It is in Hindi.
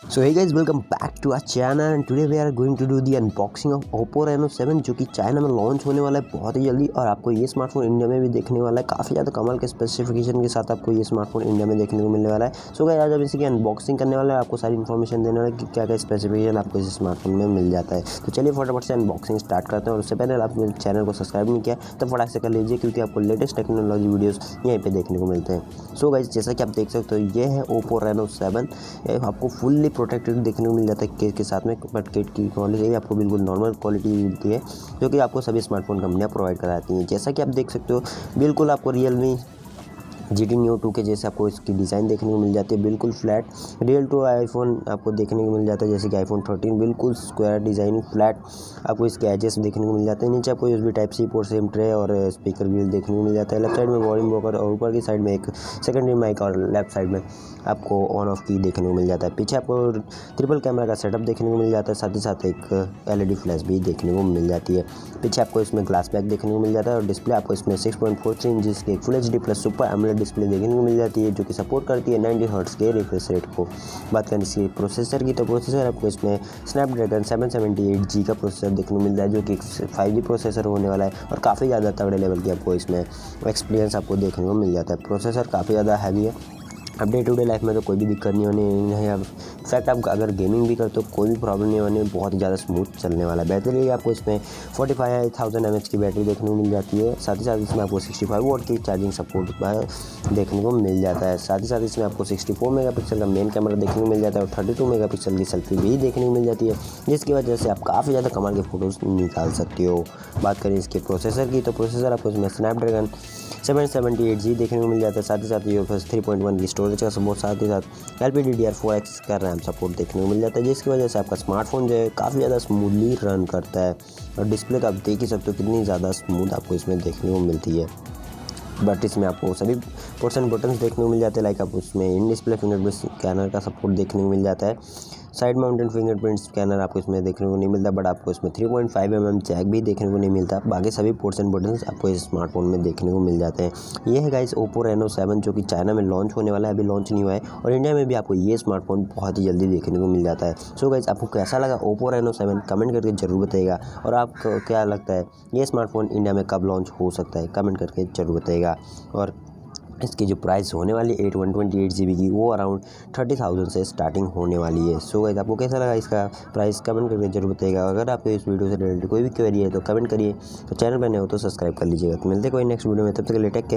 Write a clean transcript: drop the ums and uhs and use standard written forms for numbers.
So hey guys, welcome back to our channel and today we are going to do the unboxing of Oppo Reno 7 जो कि चाइना में लॉन्च होने वाला है बहुत ही जल्दी। और आपको ये स्मार्टफोन इंडिया में भी देखने वाला है, काफ़ी ज़्यादा कमाल के स्पेसिफिकेशन के साथ आपको ये स्मार्टफोन इंडिया में देखने को मिलने वाला है। सो गाइस, आज हम इसी की अनबॉक्सिंग करने वाले हैं, आपको सारी इन्फॉर्मेशन देने वाला है कि क्या क्या स्पेसिफिकेशन आपको इस स्मार्टफोन में मिल जाता है। तो चलिए फटाफट से अनबॉक्सिंग स्टार्ट करते हैं। और उससे पहले आप मेरे चैनल को सब्सक्राइब नहीं किया तो फटाक से कर लीजिए, क्योंकि आपको लेटेस्ट टेक्नोलॉजी वीडियोज़ यहीं पर देखने को मिलते हैं। सो गाइस, जैसा कि आप देख सकते हो, ये है Oppo Reno 7। आपको फुल्ली प्रोटेक्टेड देखने को मिल जाता है केस के साथ में, बट केस की क्वालिटी आपको बिल्कुल नॉर्मल क्वालिटी मिलती है, जो कि आपको सभी स्मार्टफोन कंपनियां प्रोवाइड कराती हैं। जैसा कि आप देख सकते हो, बिल्कुल आपको Realme GT Neo 2 के जैसे आपको इसकी डिज़ाइन देखने को मिल जाती है, बिल्कुल फ्लैट रियल टू आईफोन आपको देखने को मिल जाता है। जैसे कि iPhone 13 बिल्कुल स्क्वायर डिज़ाइन फ्लैट आपको इसके एजेस देखने को मिल जाते हैं। नीचे आपको USB Type-C port, same tray और स्पीकर ग्रिल देखने को मिल जाता है। लेफ्ट साइड में वॉल्यूम रोकर और ऊपर की साइड में एक सेकेंडरी माइक और लेफ्ट साइड में आपको ऑन ऑफ की देखने को मिल जाता है। पीछे आपको ट्रिपल कैमरा का सेटअप देखने को मिल जाता है, साथ ही साथ एक LED फ्लैश भी देखने को मिल जाती है। पीछे आपको इसमें ग्लास बैक देखने को मिल जाता है और डिस्प्ले आपको इसमें 6.43 इंच की full HD plus super AMOLED display देखने को मिल जाती है, जो कि सपोर्ट करती है 90 हर्ट्ज के रिफ्रेश रेट को। बात करें इसकी प्रोसेसर की, तो प्रोसेसर आपको इसमें स्नैपड्रैगन 778G का प्रोसेसर देखने को मिलता है, जो कि 5G प्रोसेसर होने वाला है और काफ़ी ज़्यादा तगड़े लेवल की आपको इसमें एक्सपीरियंस आपको देखने को मिल जाता है। प्रोसेसर काफ़ी ज़्यादा हैवी है। अब डे टू डे लाइफ में तो कोई भी दिक्कत नहीं होनी है। अब इनफैक्ट आप अगर गेमिंग भी करते हो कोई भी प्रॉब्लम नहीं होनी, बहुत ही ज़्यादा स्मूथ चलने वाला है। बैटरी आपको इसमें 45,000 mAh की बैटरी देखने को मिल जाती है। साथ ही साथ इसमें आपको 65 वॉट की चार्जिंग सपोर्ट देखने को मिल जाता है। साथ ही साथ इसमें आपको 64 मेगापिक्सल का मेन कैमरा देखने को मिल जाता है और 32 मेगापिक्सल की सेल्फी भी देखने को मिल जाती है, जिसकी वजह से आप काफ़ी ज़्यादा कमाल के फ़ोटोज़ निकाल सकते हो। बात करें इसके प्रोसेसर की, तो प्रोसेसर आपको इसमें स्नैपड्रैगन 778G देखने को मिल जाता है। साथ ही साथ UFS 3.1 की स्टोरेज का सपोर्ट, साथ ही साथ LPDDR4X का रैम सपोर्ट देखने को मिल जाता है, जिसकी वजह से आपका स्मार्टफोन जो है काफ़ी ज़्यादा स्मूथली रन करता है। और डिस्प्ले तो आप देख ही सकते हो कितनी ज़्यादा स्मूथ आपको इसमें देखने को मिलती है। बट इसमें आपको सभी पोर्ट्स एंड बटन्स देखने को मिल जाते हैं। लाइक आपको इसमें इन डिस्प्ले फिंगरप्रिंट स्कैनर का सपोर्ट देखने को मिल जाता है। साइड माउंटेड फिंगरप्रिंट स्कैनर आपको इसमें देखने को नहीं मिलता, बट आपको इसमें 3.5 mm जैक भी देखने को नहीं मिलता। बाकी सभी पोर्ट्स एंड बटन्स आपको इस स्मार्टफोन में देखने को मिल जाते हैं। ये है गाइस Oppo Reno 7, जो कि चाइना में लॉन्च होने वाला है, अभी लॉन्च नहीं हुआ है। और इंडिया में भी आपको ये स्मार्टफोन बहुत ही जल्दी देखने को मिल जाता है। सो गाइस, आपको कैसा लगा Oppo Reno 7 कमेंट करके जरूर बताइएगा। और आपको क्या लगता है ये स्मार्टफोन इंडिया में कब लॉन्च हो सकता है, कमेंट करके जरूर बताइएगा। और इसकी जो प्राइस होने वाली है 128GB की, वो अराउंड 30,000 से स्टार्टिंग होने वाली है। सो गाइस, आपको कैसा लगा इसका प्राइस कमेंट करके जरूर बताइएगा। अगर आपको इस वीडियो से रिलेटेड कोई भी क्वेरी है तो कमेंट करिए। तो चैनल पर नए हो तो सब्सक्राइब कर लीजिएगा। तो मिलते हैं कोई नेक्स्ट वीडियो में, तब तक के लिए टेक केयर।